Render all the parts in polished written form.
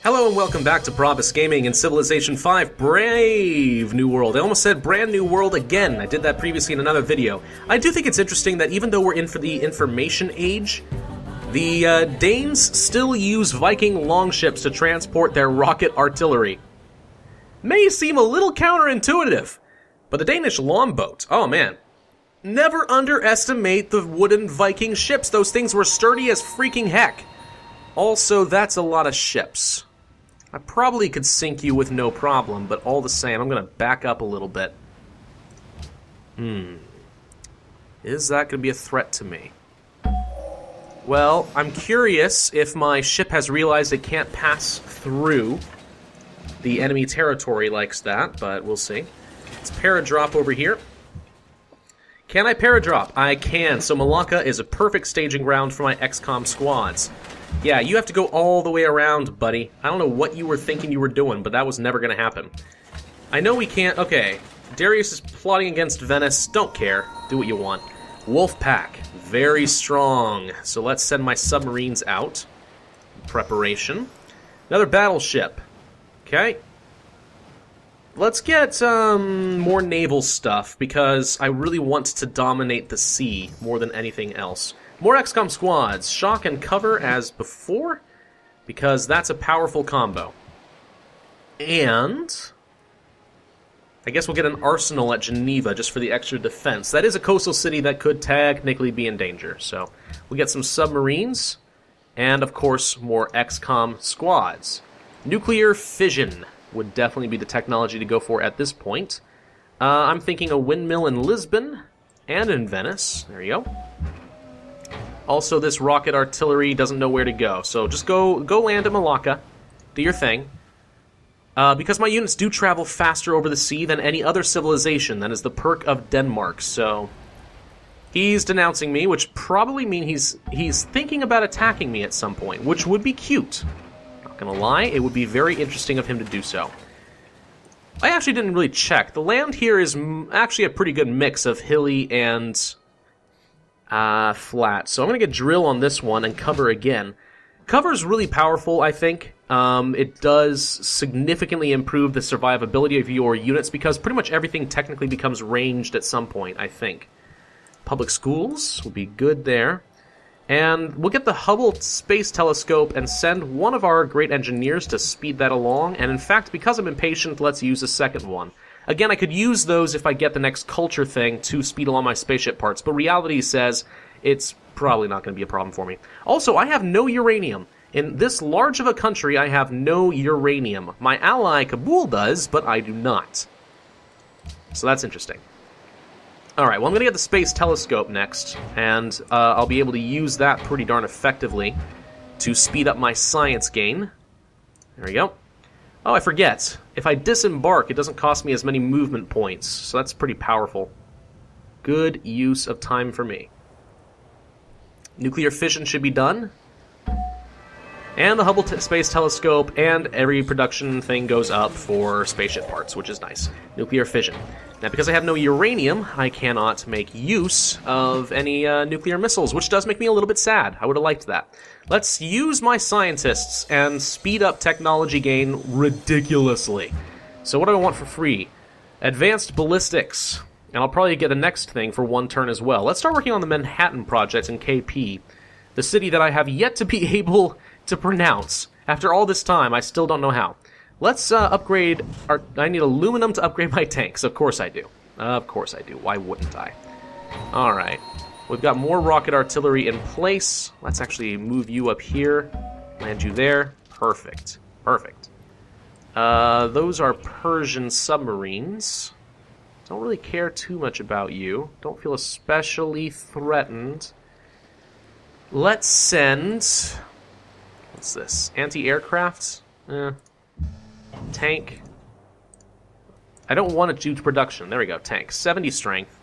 Hello and welcome back to Pravus Gaming and Civilization 5 Brave New World. I almost said Brand New World again. I did that previously in another video. I do think it's interesting that even though we're in for the information age, the Danes still use Viking longships to transport their rocket artillery. May seem a little counterintuitive, but the Danish longboat, oh man. Never underestimate the wooden Viking ships. Those things were sturdy as freaking heck. Also, that's a lot of ships. I probably could sink you with no problem, but all the same, I'm going to back up a little bit. Is that going to be a threat to me? Well, I'm curious if my ship has realized it can't pass through the enemy territory like that, but we'll see. Let's paradrop over here. Can I paradrop? I can. So Malacca is a perfect staging ground for my XCOM squads. Yeah, you have to go all the way around, buddy. I don't know what you were thinking you were doing, but that was never going to happen. I know we can't... Okay, Darius is plotting against Venice. Don't care. Do what you want. Wolf Pack. Very strong. So let's send my submarines out. Preparation. Another battleship. Okay. Let's get more naval stuff, because I really want to dominate the sea more than anything else. More XCOM squads. Shock and cover as before, because that's a powerful combo. And I guess we'll get an arsenal at Geneva just for the extra defense. That is a coastal city that could technically be in danger. So we'll get some submarines, and of course more XCOM squads. Nuclear fission would definitely be the technology to go for at this point. I'm thinking a windmill in Lisbon and in Venice. There you go. Also, this rocket artillery doesn't know where to go, so just go land at Malacca. Do your thing. Because my units do travel faster over the sea than any other civilization, that is the perk of Denmark, so... He's denouncing me, which probably means he's thinking about attacking me at some point, which would be cute. Not gonna lie, it would be very interesting of him to do so. I actually didn't really check. The land here is actually a pretty good mix of hilly and... flat. So I'm going to get drill on this one and cover again. Cover is really powerful, I think. It does significantly improve the survivability of your units because pretty much everything technically becomes ranged at some point, I think. Public schools will be good there. And we'll get the Hubble Space Telescope and send one of our great engineers to speed that along. And in fact, because I'm impatient, let's use a second one. Again, I could use those if I get the next culture thing to speed along my spaceship parts, but reality says it's probably not going to be a problem for me. Also, I have no uranium. In this large of a country, I have no uranium. My ally, Kabul, does, but I do not. So that's interesting. Alright, well, I'm going to get the Space Telescope next, and I'll be able to use that pretty darn effectively to speed up my science gain. There we go. Oh, I forget. If I disembark, it doesn't cost me as many movement points, so that's pretty powerful. Good use of time for me. Nuclear fission should be done. And the Hubble Space Telescope, and every production thing goes up for spaceship parts, which is nice. Nuclear fission. Now, because I have no uranium, I cannot make use of any nuclear missiles, which does make me a little bit sad. I would have liked that. Let's use my scientists and speed up technology gain ridiculously. So what do I want for free? Advanced ballistics. And I'll probably get the next thing for one turn as well. Let's start working on the Manhattan Project in KP. The city that I have yet to be able to pronounce. After all this time, I still don't know how. Let's upgrade our... I need aluminum to upgrade my tanks. Of course I do. Of course I do. Why wouldn't I? Alright. We've got more rocket artillery in place. Let's actually move you up here. Land you there. Perfect. Perfect. Those are Persian submarines. Don't really care too much about you. Don't feel especially threatened. Let's send... What's this? Anti-aircraft? Tank. I don't want to do production. There we go. Tank. 70 strength.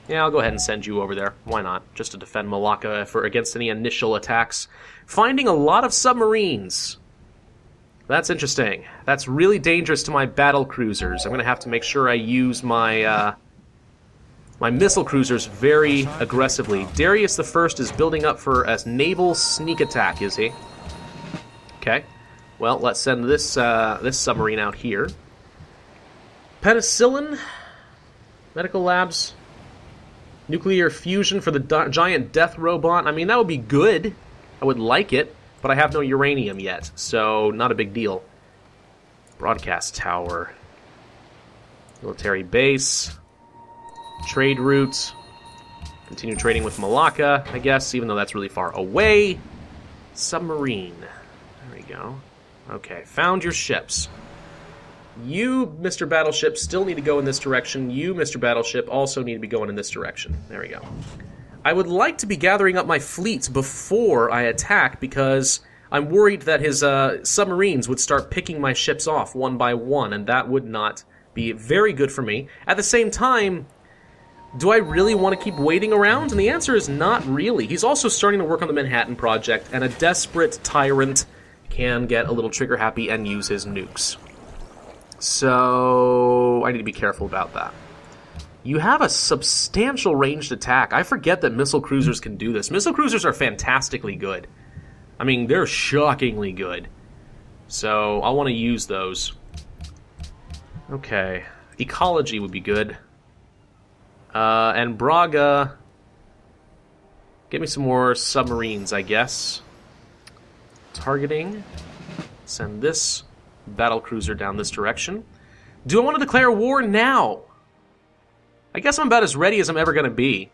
Yeah, I'll go ahead and send you over there. Why not? Just to defend Malacca against any initial attacks. Finding a lot of submarines. That's interesting. That's really dangerous to my battle cruisers. I'm going to have to make sure I use my my missile cruisers very aggressively. Darius the First is building up for a naval sneak attack, is he? Okay. Well, let's send this this submarine out here. Penicillin, medical labs, nuclear fusion for the giant death robot. I mean, that would be good. I would like it, but I have no uranium yet, so not a big deal. Broadcast tower, military base, trade route, continue trading with Malacca, I guess, even though that's really far away. Submarine. There we go. Okay, found your ships. You, Mr. Battleship, still need to go in this direction. You, Mr. Battleship, also need to be going in this direction. There we go. I would like to be gathering up my fleet before I attack because I'm worried that his submarines would start picking my ships off one by one, and that would not be very good for me. At the same time, do I really want to keep waiting around? And the answer is not really. He's also starting to work on the Manhattan Project, and a desperate tyrant can get a little trigger-happy and use his nukes. So I need to be careful about that. You have a substantial ranged attack. I forget that missile cruisers can do this. Missile cruisers are fantastically good. I mean, they're shockingly good. So I'll want to use those. Okay. Ecology would be good. And Braga. Get me some more submarines, I guess. Targeting. Send this battlecruiser down this direction. Do I want to declare war now? I guess I'm about as ready as I'm ever going to be.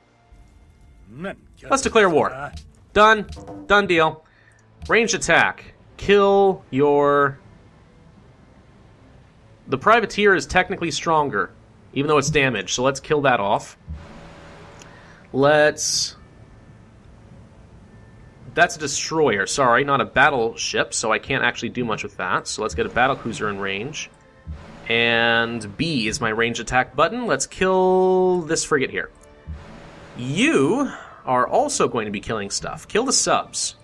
Let's declare war. Done. Done deal. Ranged attack. Kill your... The privateer is technically stronger, even though it's damaged, so let's kill that off. Let's... That's a destroyer, sorry, not a battleship, so I can't actually do much with that. So let's get a battlecruiser in range. And B is my range attack button. Let's kill this frigate here. You are also going to be killing stuff. Kill the subs.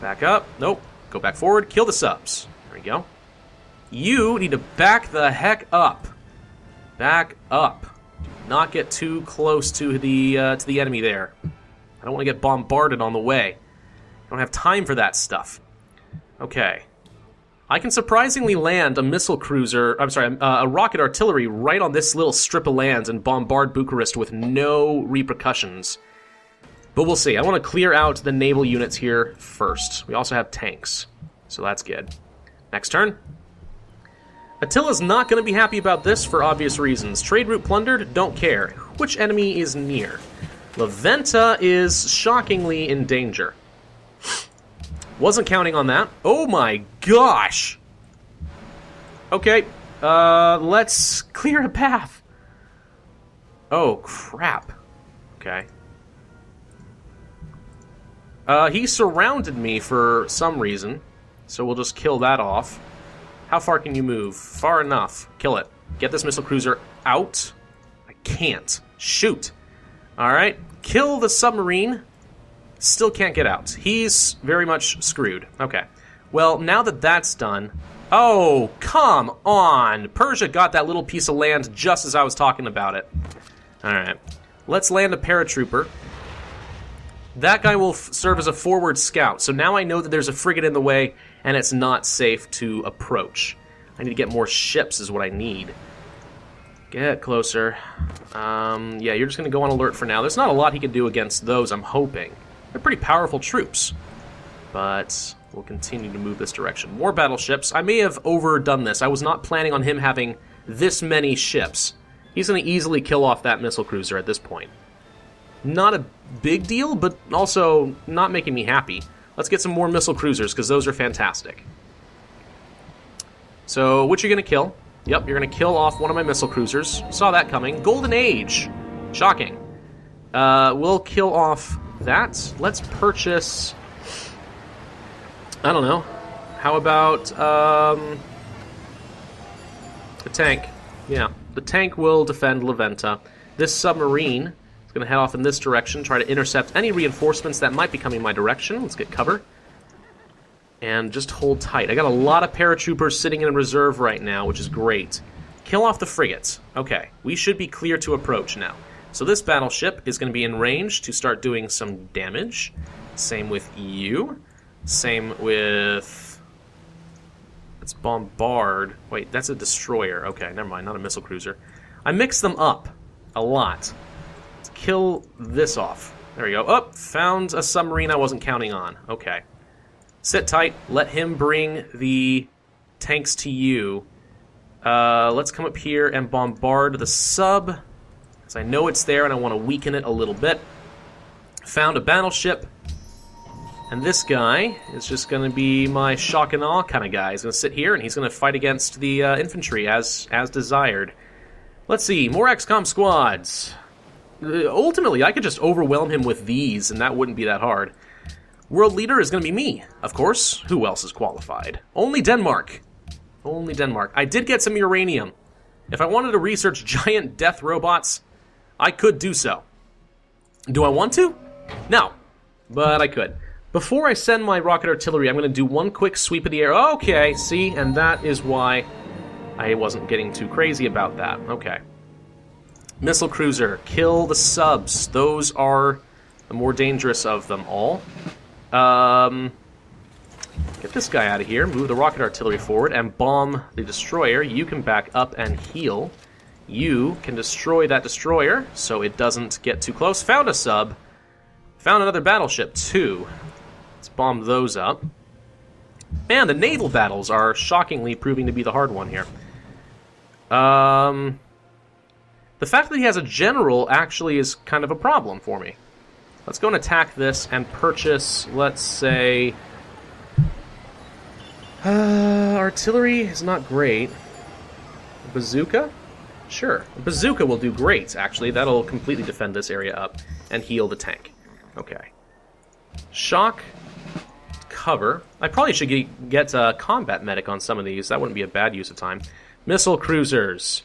Back up. Nope. Go back forward. Kill the subs. There we go. You need to back the heck up. Back up. Do not get too close to the enemy there. I don't want to get bombarded on the way. I don't have time for that stuff. Okay. I can surprisingly land a missile cruiser, a rocket artillery right on this little strip of land and bombard Bucharest with no repercussions. But we'll see. I want to clear out the naval units here first. We also have tanks, so that's good. Next turn. Attila's not going to be happy about this for obvious reasons. Trade route plundered, don't care. Which enemy is near? Laventa is shockingly in danger. Wasn't counting on that. Oh my gosh! Okay, let's clear a path. Oh, crap. Okay. He surrounded me for some reason, so we'll just kill that off. How far can you move? Far enough. Kill it. Get this missile cruiser out. I can't. Shoot. Alright, kill the submarine. Still can't get out. He's very much screwed. Okay. Well, now that that's done... Oh, come on! Persia got that little piece of land just as I was talking about it. Alright. Let's land a paratrooper. That guy will serve as a forward scout, so now I know that there's a frigate in the way, and it's not safe to approach. I need to get more ships is what I need. Get closer. Yeah, you're just going to go on alert for now. There's not a lot he can do against those, I'm hoping. They're pretty powerful troops, but we'll continue to move this direction. More battleships. I may have overdone this. I was not planning on him having this many ships. He's going to easily kill off that missile cruiser at this point. Not a big deal, but also not making me happy. Let's get some more missile cruisers, because those are fantastic. So, which are you going to kill? Yep, you're going to kill off one of my missile cruisers. Saw that coming. Golden Age. Shocking. We'll kill off... that. Let's purchase... I don't know. How about, a tank. Yeah, the tank will defend Laventa. This submarine is going to head off in this direction, try to intercept any reinforcements that might be coming my direction. Let's get cover. And just hold tight. I got a lot of paratroopers sitting in reserve right now, which is great. Kill off the frigates. Okay, we should be clear to approach now. So this battleship is going to be in range to start doing some damage. Same with you. Same with Let's bombard. Wait, that's a destroyer. Okay, never mind, not a missile cruiser. I mix them up a lot. Let's kill this off. There we go. Oh, found a submarine I wasn't counting on. Okay. Sit tight. Let him bring the tanks to you. Let's come up here and bombard the sub, because I know it's there and I want to weaken it a little bit. Found a battleship. And this guy is just going to be my shock and awe kind of guy. He's going to sit here and he's going to fight against the infantry as desired. Let's see, more XCOM squads. Ultimately, I could just overwhelm him with these, and that wouldn't be that hard. World leader is going to be me, of course. Who else is qualified? Only Denmark. Only Denmark. I did get some uranium. If I wanted to research giant death robots, I could do so. Do I want to? No, but I could. Before I send my rocket artillery, I'm going to do one quick sweep of the air. Okay, see, and that is why I wasn't getting too crazy about that. Okay. Missile cruiser, kill the subs. Those are the more dangerous of them all. Get this guy out of here, move the rocket artillery forward, and bomb the destroyer. You can back up and heal. You can destroy that destroyer so it doesn't get too close. Found a sub. Found another battleship, too. Let's bomb those up. Man, the naval battles are shockingly proving to be the hard one here. The fact that he has a general actually is kind of a problem for me. Let's go and attack this and purchase, let's say... artillery is not great. A bazooka? Sure. A bazooka will do great, actually. That'll completely defend this area up and heal the tank. Okay. Shock. Cover. I probably should get a combat medic on some of these. That wouldn't be a bad use of time. Missile cruisers.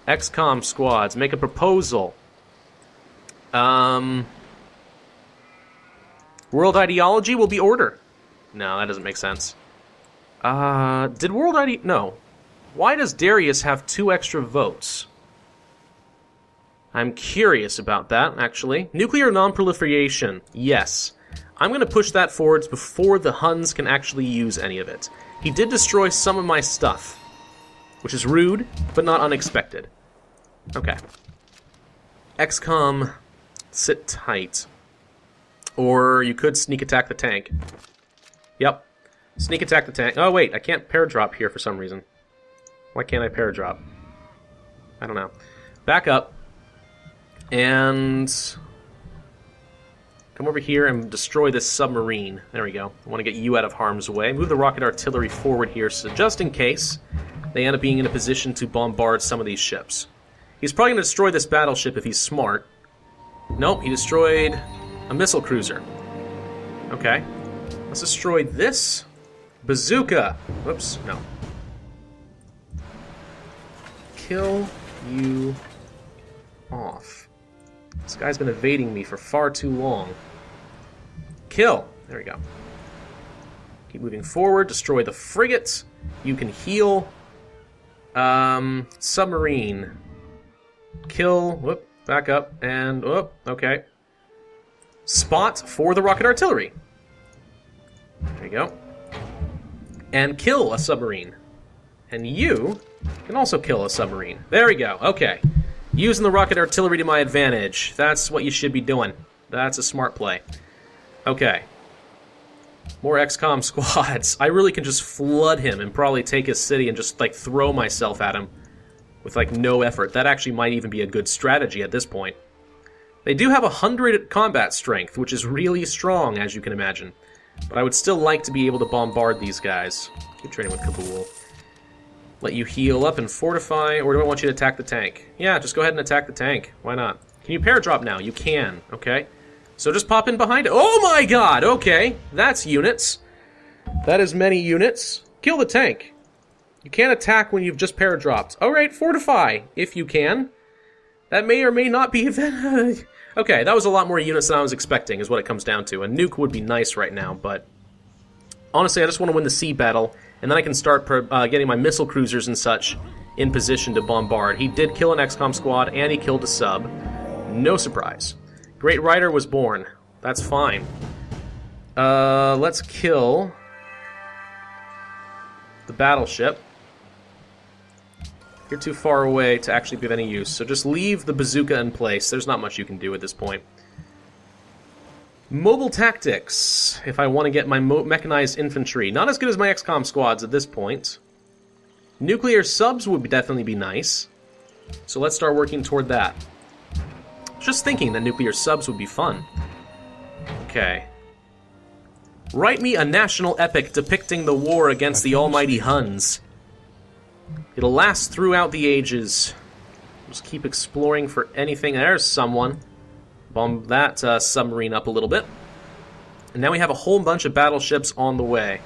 XCOM squads. Make a proposal. World ideology will be order. No, that doesn't make sense. Did world ID... No. Why does Darius have 2 extra votes? I'm curious about that, actually. Nuclear non-proliferation. Yes. I'm going to push that forwards before the Huns can actually use any of it. He did destroy some of my stuff, which is rude, but not unexpected. Okay. XCOM, sit tight. Or you could sneak attack the tank. Yep. Sneak attack the tank. Oh, wait, I can't paradrop here for some reason. Why can't I paradrop? I don't know. Back up. And... come over here and destroy this submarine. There we go. I want to get you out of harm's way. Move the rocket artillery forward here, so just in case they end up being in a position to bombard some of these ships. He's probably going to destroy this battleship if he's smart. Nope, he destroyed a missile cruiser. Okay. Let's destroy this. Bazooka! Whoops, no. Kill you off. This guy's been evading me for far too long. Kill! There we go. Keep moving forward. Destroy the frigate. You can heal. Submarine. Kill. Whoop. Back up. And, whoop. Okay. Spot for the rocket artillery. There you go. And kill a submarine. And you can also kill a submarine. There we go. Okay. Using the rocket artillery to my advantage. That's what you should be doing. That's a smart play. Okay. More XCOM squads. I really can just flood him and probably take his city and just, like, throw myself at him with, like, no effort. That actually might even be a good strategy at this point. They do have 100 combat strength, which is really strong, as you can imagine. But I would still like to be able to bombard these guys. Keep training with Kabul. Let you heal up and fortify, or do I want you to attack the tank? Yeah, just go ahead and attack the tank. Why not? Can you paradrop now? You can, okay. So just pop in behind it. Oh my god, okay. That's units. That is many units. Kill the tank. You can't attack when you've just paradropped. Alright, fortify, if you can. That may or may not be... okay, that was a lot more units than I was expecting, is what it comes down to. A nuke would be nice right now, but... honestly, I just want to win the sea battle, and then I can start getting my missile cruisers and such in position to bombard. He did kill an XCOM squad, and he killed a sub. No surprise. Great Rider was born. That's fine. Let's kill... the battleship. You're too far away to actually be of any use, so just leave the bazooka in place. There's not much you can do at this point. Mobile tactics, if I want to get my mechanized infantry. Not as good as my XCOM squads at this point. Nuclear subs would definitely be nice. So let's start working toward that. Just thinking that nuclear subs would be fun. Okay. Write me a national epic depicting the war against the almighty Huns. It'll last throughout the ages. Just keep exploring for anything. There's someone. Bomb that submarine up a little bit. And now we have a whole bunch of battleships on the way.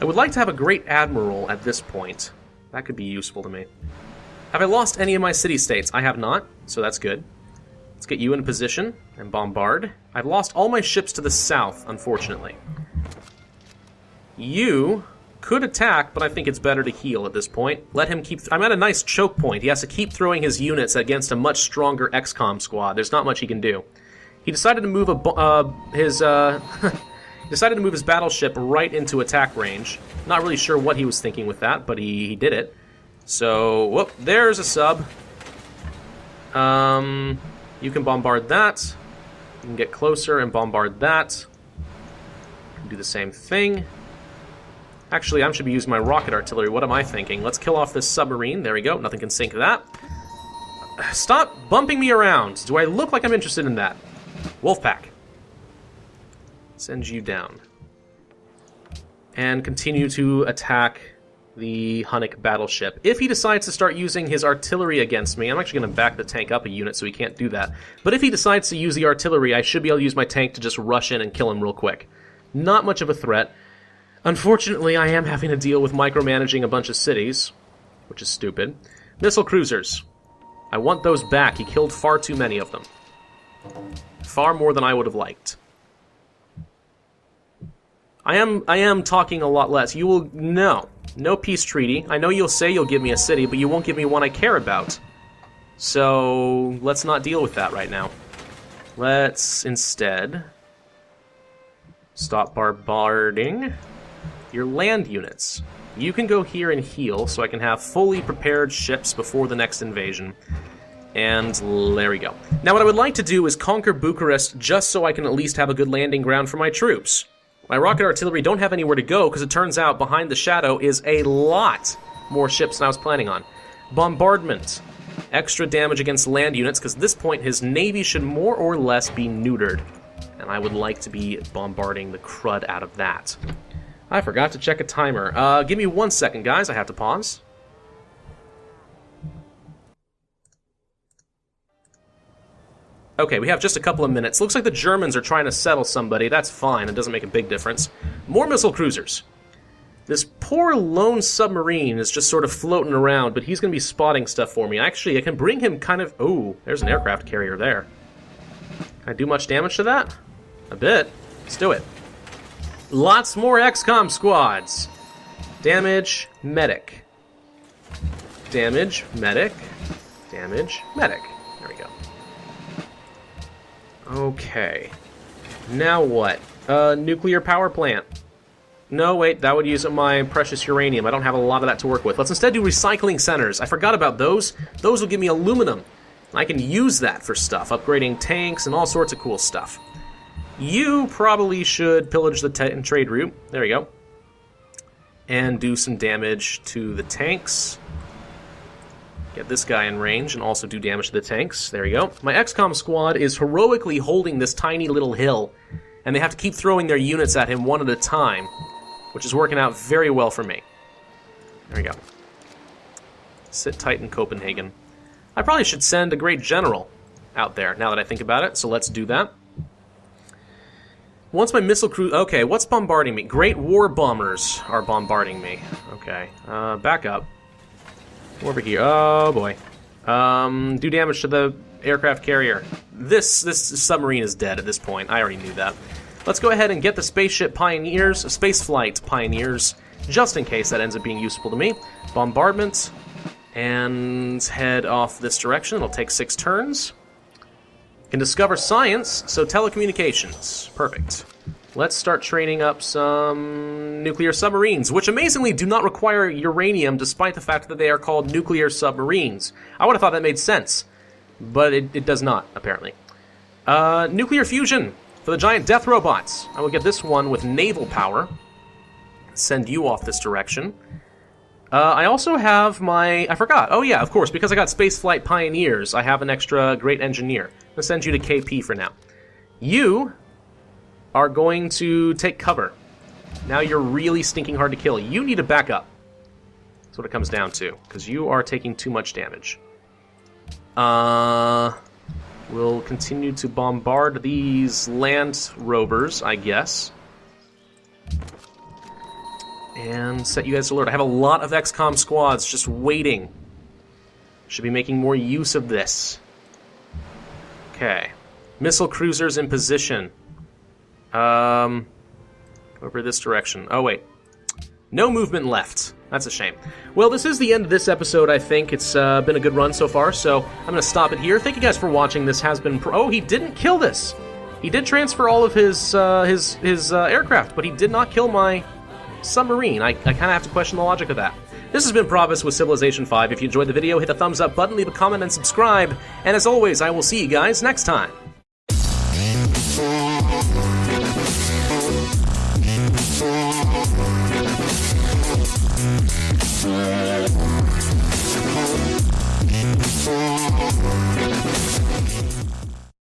I would like to have a great admiral at this point. That could be useful to me. Have I lost any of my city-states? I have not, so that's good. Let's get you in position and bombard. I've lost all my ships to the south, unfortunately. You could attack, but I think it's better to heal at this point. Let him keep... I'm at a nice choke point. He has to keep throwing his units against a much stronger XCOM squad. There's not much he can do. He decided to move his battleship right into attack range. Not really sure what he was thinking with that, but he did it. So, whoop, there's a sub. You can bombard that. You can get closer and bombard that. You can do the same thing. Actually, I should be using my rocket artillery. What am I thinking? Let's kill off this submarine. There we go. Nothing can sink that. Stop bumping me around. Do I look like I'm interested in that? Wolfpack. Send you down. And continue to attack the Hunnic battleship. If he decides to start using his artillery against me, I'm actually going to back the tank up a unit so he can't do that. But if he decides to use the artillery, I should be able to use my tank to just rush in and kill him real quick. Not much of a threat. Unfortunately, I am having to deal with micromanaging a bunch of cities, which is stupid. Missile cruisers. I want those back. He killed far too many of them. Far more than I would have liked. I am talking a lot less. You will... No peace treaty. I know you'll say you'll give me a city, but you won't give me one I care about. So, let's not deal with that right now. Let's instead stop bombarding your land units. You can go here and heal, so I can have fully prepared ships before the next invasion. And there we go. Now what I would like to do is conquer Bucharest just so I can at least have a good landing ground for my troops. My rocket artillery don't have anywhere to go because it turns out behind the shadow is a lot more ships than I was planning on. Bombardment. Extra damage against land units because at this point his navy should more or less be neutered. And I would like to be bombarding the crud out of that. I forgot to check a timer. Give me 1 second, guys. I have to pause. Okay, we have just a couple of minutes. Looks like the Germans are trying to settle somebody. That's fine. It doesn't make a big difference. More missile cruisers. This poor lone submarine is just sort of floating around, but he's going to be spotting stuff for me. Actually, I can bring him kind of... Oh, there's an aircraft carrier there. Can I do much damage to that? A bit. Let's do it. Lots more XCOM squads. Damage, medic. Damage, medic. Damage, medic. There we go. Okay. Now what? Nuclear power plant. No, wait, that would use up my precious uranium. I don't have a lot of that to work with. Let's instead do recycling centers. I forgot about those. Those will give me aluminum. I can use that for stuff, upgrading tanks and all sorts of cool stuff. You probably should pillage the trade route. There we go. And do some damage to the tanks. Get this guy in range and also do damage to the tanks. There you go. My XCOM squad is heroically holding this tiny little hill, and they have to keep throwing their units at him one at a time, which is working out very well for me. There we go. Sit tight in Copenhagen. I probably should send a great general out there, now that I think about it, so let's do that. Once my missile crew... Okay, what's bombarding me? Great war bombers are bombarding me. Okay, back up. Over here. Oh, boy. Do damage to the aircraft carrier. This submarine is dead at this point. I already knew that. Let's go ahead and get the spaceship pioneers, spaceflight pioneers, just in case that ends up being useful to me. Bombardment. And head off this direction. It'll take 6 turns. Can discover science, so telecommunications. Perfect. let's start training up some nuclear submarines, which amazingly do not require uranium, despite the fact that they are called nuclear submarines. I would have thought that made sense, but it does not, apparently. Nuclear fusion for the giant death robots. I will get this one with naval power. Send you off this direction. I also have my... I forgot. Oh yeah, of course, because I got Spaceflight Pioneers, I have an extra Great Engineer. I'm going to send you to KP for now. You are going to take cover. Now you're really stinking hard to kill. You need to back up. That's what it comes down to, because you are taking too much damage. We'll continue to bombard these land rovers, I guess. And set you guys to alert. I have a lot of XCOM squads just waiting. Should be making more use of this. Okay. Missile cruisers in position. Over this direction. Oh, wait. No movement left. That's a shame. Well, this is the end of this episode, I think. It's been a good run so far, so I'm going to stop it here. Thank you guys for watching. This has been... Oh, he didn't kill this! He did transfer all of his aircraft, but he did not kill my submarine. I kind of have to question the logic of that. This has been Pravus with Civilization 5. If you enjoyed the video, hit the thumbs up button, leave a comment, and subscribe. And as always, I will see you guys next time.